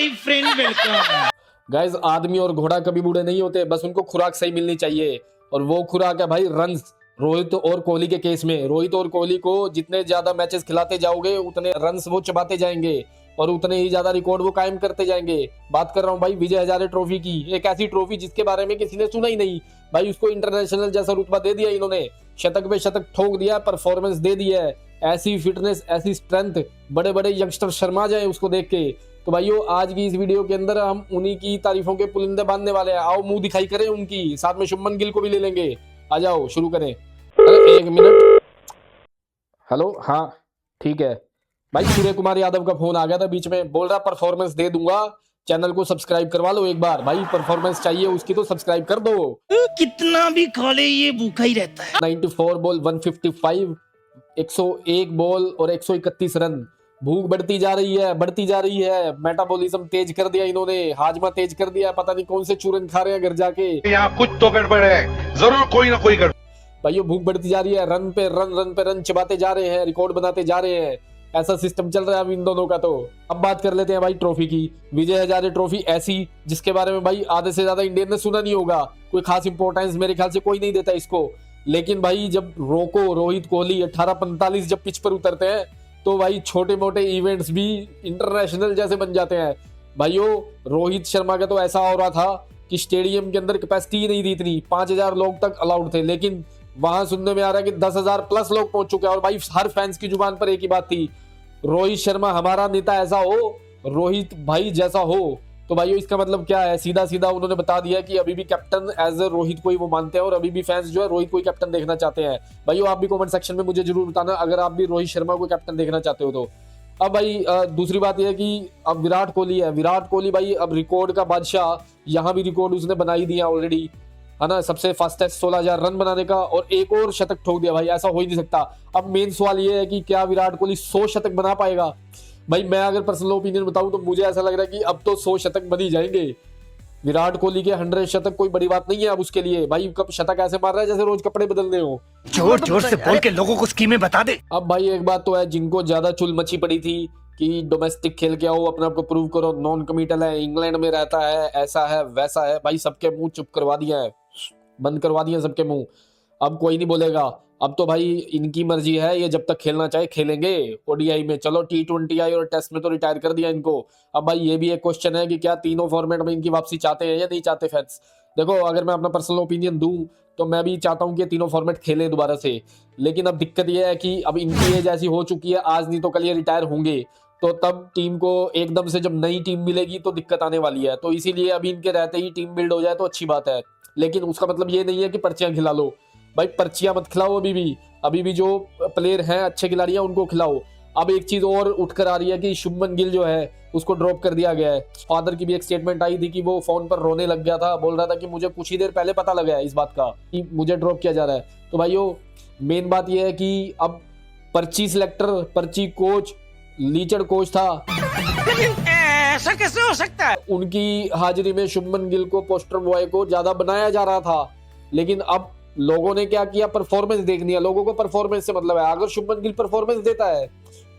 My friend welcome. Guys, आदमी और घोड़ा कभी बूढ़े नहीं होते, बस उनको खुराक सही मिलनी चाहिए। और वो खुराक है भाई रन्स। रोहित और कोहली के केस में, रोहित और कोहली को जितने ज्यादा मैचेस खिलाते जाओगे उतने रन्स वो चबाते जाएंगे और उतने ही ज्यादा रिकॉर्ड वो कायम करते जाएंगे। बात कर रहा हूँ भाई विजय हजारे ट्रॉफी की, एक ऐसी ट्रॉफी जिसके बारे में किसी ने सुना ही नहीं। भाई उसको इंटरनेशनल जैसा रुतबा दे दिया इन्होंने, शतक पे शतक ठोक दिया, परफॉर्मेंस दे दिया है। ऐसी फिटनेस, ऐसी स्ट्रेंथ, बड़े बड़े यंगस्टर शर्मा जाए उसको देख के। तो भाइयों, आज की इस वीडियो के अंदर हम उन्हीं की तारीफों के पुलिंदे बांधने वाले हैं। आओ मुंह दिखाई करें उनकी, साथ में शुभमन गिल को भी ले लेंगे। आ जाओ शुरू करें। अरे एक मिनट, हेलो, हाँ ठीक है भाई। सूर्य कुमार यादव का फोन आ गया था बीच में, बोल रहा परफॉर्मेंस दे दूंगा, चैनल को सब्सक्राइब करवा लो एक बार। भाई परफॉर्मेंस चाहिए उसकी तो सब्सक्राइब कर दो। कितना भी खा ले ये भूखा ही रहता है। 94 बॉल 155, 101 बॉल और 131 रन। भूख बढ़ती जा रही है, बढ़ती जा रही है। मेटाबॉलिज्म तेज कर दिया इन्होंने, हाजमा तेज कर दिया। पता नहीं कौन से चूरन खा रहे हैं घर जाके। यहाँ कुछ तो गड़बड़ है, जरूर कोई ना कोई गड़बड़। भाइयों भूख बढ़ती जा रही है, रन पे रन, रन पे रन चबाते जा रहे हैं, रिकॉर्ड बनाते जा रहे हैं। ऐसा सिस्टम चल रहा है अब इन दोनों का। तो अब बात कर लेते हैं भाई ट्रॉफी की। विजय हजारे ट्रॉफी ऐसी जिसके बारे में भाई आधे से ज्यादा इंडियन ने सुना नहीं होगा। कोई खास इंपॉर्टेंस मेरे ख्याल से कोई नहीं देता इसको। लेकिन भाई जब रोहित कोहली 18:45 जब पिच पर उतरते हैं तो भाई छोटे मोटे इवेंट्स भी इंटरनेशनल जैसे बन जाते हैं। भाइयों रोहित शर्मा का तो ऐसा हो रहा था कि स्टेडियम के अंदर कैपेसिटी ही नहीं थी इतनी, 5,000 लोग तक अलाउड थे, लेकिन वहां सुनने में आ रहा है कि 10,000 प्लस लोग पहुंच चुके हैं। और भाई हर फैंस की जुबान पर एक ही बात थी, रोहित शर्मा हमारा नेता ऐसा हो, रोहित भाई जैसा हो। तो भाइयों इसका मतलब क्या है, सीधा सीधा उन्होंने बता दिया कि अभी भी कैप्टन एज ए रोहित को ही वो मानते हैं और अभी भी फैंस जो है रोहित को ही कैप्टन देखना चाहते हैं। भाइयों आप भी कमेंट सेक्शन में मुझे जरूर बताना अगर आप भी रोहित शर्मा को कैप्टन देखना चाहते हो तो। अब भाई दूसरी बात यह है कि अब विराट कोहली है। विराट कोहली भाई अब रिकॉर्ड का बादशाह, यहाँ भी रिकॉर्ड उसने बना ही दिया ऑलरेडी, है ना। सबसे फास्टेस्ट 16,000 रन बनाने का और एक और शतक ठोक दिया। भाई ऐसा हो ही नहीं सकता। अब मेन सवाल ये है कि क्या विराट कोहली 100 शतक बना पाएगा। भाई मैं अगर पर्सनल ओपिनियन बताऊं तो मुझे ऐसा लग रहा है कि अब तो 100 शतक बन ही जाएंगे। विराट कोहली के 100 शतक कोई बड़ी बात नहीं है अब उसके लिए। भाई कब शतक ऐसे मार रहा है जैसे रोज कपड़े बदल रहे हो। जोर जोर से बोल के लोगों को स्कीमें बता दे। अब भाई एक बात तो है, जिनको ज्यादा चुल मची पड़ी थी कि डोमेस्टिक खेल के आओ, अपने आप को प्रूव करो, नॉन कमिटल है, इंग्लैंड में रहता है, ऐसा है वैसा है, भाई सबके मुंह चुप करवा दिया है, बंद करवा दिया सबके मुंह। अब कोई नहीं बोलेगा। अब तो भाई इनकी मर्जी है, ये जब तक खेलना चाहे खेलेंगे। ओडीआई में चलो, T20 आई और टेस्ट में तो रिटायर कर दिया इनको। अब भाई ये भी एक क्वेश्चन है कि क्या तीनों फॉर्मेट में इनकी वापसी चाहते हैं या नहीं चाहते फैंस। देखो अगर मैं अपना पर्सनल ओपिनियन दूं तो मैं भी चाहता हूं कि तीनों फॉर्मेट खेलें दोबारा से। लेकिन अब दिक्कत यह है कि अब इनकी एज ऐसी हो चुकी है, आज नहीं तो कल ये रिटायर होंगे, तो तब टीम को एकदम से जब नई टीम मिलेगी तो दिक्कत आने वाली है। तो इसीलिए अभी इनके रहते ही टीम बिल्ड हो जाए तो अच्छी बात है। लेकिन उसका मतलब ये नहीं है कि पर्चियां खिला लो। भाई पर्चियां मत खिलाओ, अभी भी जो प्लेयर हैं अच्छे खिलाड़ी हैं उनको खिलाओ। अब एक चीज और उठकर आ रही है कि शुभमन गिल जो है उसको ड्रॉप कर दिया गया है। फादर की भी एक स्टेटमेंट आई थी कि वो फोन पर रोने लग गया था, बोल रहा था कि मुझे कुछ ही देर पहले पता लगा है इस बात का कि मुझे ड्रॉप किया जा रहा है। तो भाइयों मेन बात यह है कि अब पर्ची सिलेक्टर, पर्ची कोच, लीचड़ कोच था, ऐसा कैसे हो सकता है। उनकी हाजिरी में शुभमन गिल को पोस्टर बॉय को ज्यादा बनाया जा रहा था। लेकिन अब लोगों ने क्या किया, परफॉर्मेंस देखनी है। लोगों को परफॉर्मेंस से मतलब है। अगर शुभमन गिल परफॉर्मेंस देता है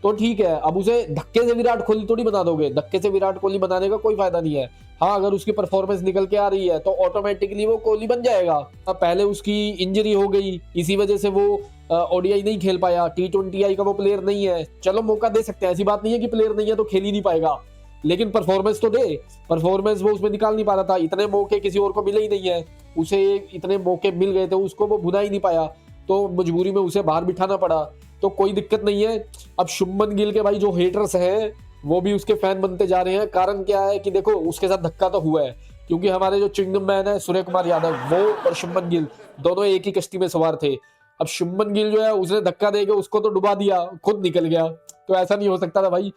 तो ठीक है, अब उसे धक्के से विराट कोहली थोड़ी बना दोगे। धक्के से विराट कोहली बनाने का कोई फायदा नहीं है। हाँ अगर उसकी परफॉर्मेंस निकल के आ रही है तो ऑटोमेटिकली वो कोहली बन जाएगा। पहले उसकी इंजरी हो गई, इसी वजह से वो ओडीआई नहीं खेल पाया, T20 आई का वो प्लेयर नहीं है। चलो मौका दे सकते हैं, ऐसी बात नहीं है कि प्लेयर नहीं है तो खेल ही नहीं पाएगा, लेकिन परफॉर्मेंस तो दे। परफॉर्मेंस वो उसमें निकाल नहीं पा रहा था। इतने मौके किसी और को मिले ही नहीं है, उसे इतने मौके मिल गए थे, उसको वो भुना ही नहीं पाया, तो मजबूरी में उसे बाहर बिठाना पड़ा। तो कोई दिक्कत नहीं है। अब शुभमन गिल के भाई जो हेटर्स हैं वो भी उसके फैन बनते जा रहे हैं। कारण क्या है कि देखो उसके साथ धक्का तो हुआ है, क्योंकि हमारे जो चिंगम मैन है सूर्य कुमार यादव, वो और शुभमन गिल दोनों एक ही कश्ती में सवार थे। अब शुभमन गिल जो है उसने धक्का देके उसको तो डुबा दिया, खुद निकल गया। तो ऐसा नहीं हो सकता था भाई।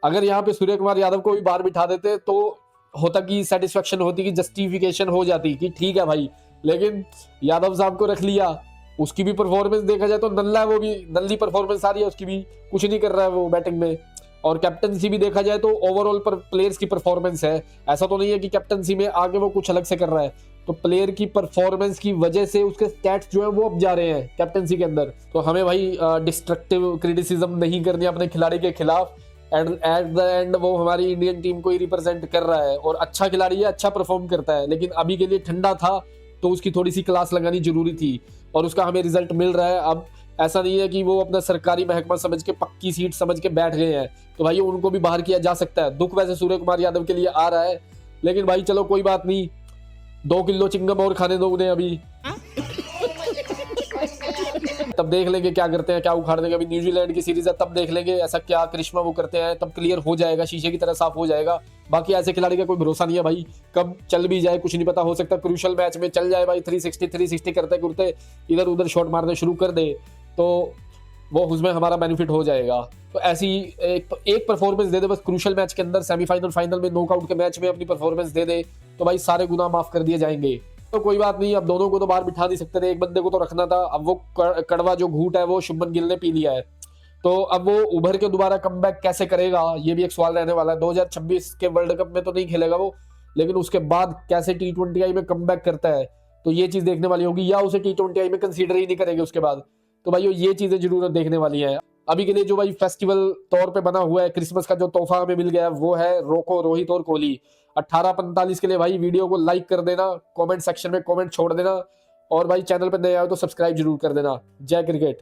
अगर यहाँ पे सूर्य कुमार यादव को भी बाहर बिठा देते तो होता कि सेटिस्फेक्शन होती, कि जस्टिफिकेशन हो जाती कि ठीक है भाई। लेकिन यादव साहब को रख लिया, उसकी भी परफॉर्मेंस देखा जाए तो नल्ला है, वो भी नल्ली परफॉर्मेंस आ रही है उसकी भी, कुछ नहीं कर रहा है वो बैटिंग में। और कैप्टनसी भी देखा जाए तो ओवरऑल पर प्लेयर्स की परफॉर्मेंस है, ऐसा तो नहीं है कि कैप्टनसी में आगे वो कुछ अलग से कर रहा है। तो प्लेयर की परफॉर्मेंस की वजह से उसके स्टैट्स जो है वो अब जा रहे हैं कैप्टनसी के अंदर। तो हमें भाई डिस्ट्रक्टिव क्रिटिसिज्म नहीं करनी अपने खिलाड़ी के खिलाफ। एंड एट द एंड वो हमारी इंडियन टीम को ही रिप्रेजेंट कर रहा है और अच्छा खिलाड़ी है, अच्छा परफॉर्म करता है, लेकिन अभी के लिए ठंडा था तो उसकी थोड़ी सी क्लास लगानी जरूरी थी और उसका हमें रिजल्ट मिल रहा है। अब ऐसा नहीं है कि वो अपना सरकारी महकमा समझ के पक्की सीट समझ के बैठ गए हैं, तो भाई उनको भी बाहर किया जा सकता है। दुख वैसे सूर्य कुमार यादव के लिए आ रहा है, लेकिन भाई चलो कोई बात नहीं, 2 किलो चिंगम और खाने दो उन्हें अभी, तब देख लेंगे क्या करते हैं, क्या उखाड़ देंगे। अभी न्यूजीलैंड की सीरीज है, तब देख लेंगे ऐसा क्या करिश्मा वो करते हैं, तब क्लियर हो जाएगा, शीशे की तरह साफ हो जाएगा। बाकी ऐसे खिलाड़ी का कोई भरोसा नहीं है भाई, कब चल भी जाए कुछ नहीं पता, हो सकता है क्रूशल मैच में चल जाए भाई, 360 करते करते इधर उधर शॉट मारने शुरू कर दे तो वो उसमें हमारा बेनिफिट हो जाएगा। तो ऐसी एक परफॉर्मेंस दे दे बस क्रूशल मैच के अंदर, सेमीफाइनल फाइनल में, नॉकआउट के मैच में अपनी परफॉर्मेंस दे दे तो भाई सारे गुनाह माफ कर दिए जाएंगे। तो कोई बात नहीं, अब दोनों को तो बाहर बिठा नहीं सकते थे, एक बंदे को तो रखना था। अब वो कड़वा जो घूट है वो शुभमन गिल ने पी लिया है, तो अब वो उभर के दोबारा कमबैक कैसे करेगा ये भी एक सवाल रहने वाला है। 2026 के वर्ल्ड कप में तो नहीं खेलेगा वो, लेकिन उसके बाद कैसे T20I में कमबैक करता है तो ये चीज देखने वाली होगी, या उसे T20I में कंसीडर ही नहीं करेंगे उसके बाद। तो भाई ये चीजें जरूर देखने वाली है। अभी के लिए जो भाई फेस्टिवल तौर पे बना हुआ है, क्रिसमस का जो तोहफा हमें मिल गया है वो है रोको, रोहित और कोहली। 18:45 के लिए भाई वीडियो को लाइक कर देना, कमेंट सेक्शन में कमेंट छोड़ देना और भाई चैनल पर नए आए तो सब्सक्राइब जरूर कर देना। जय क्रिकेट।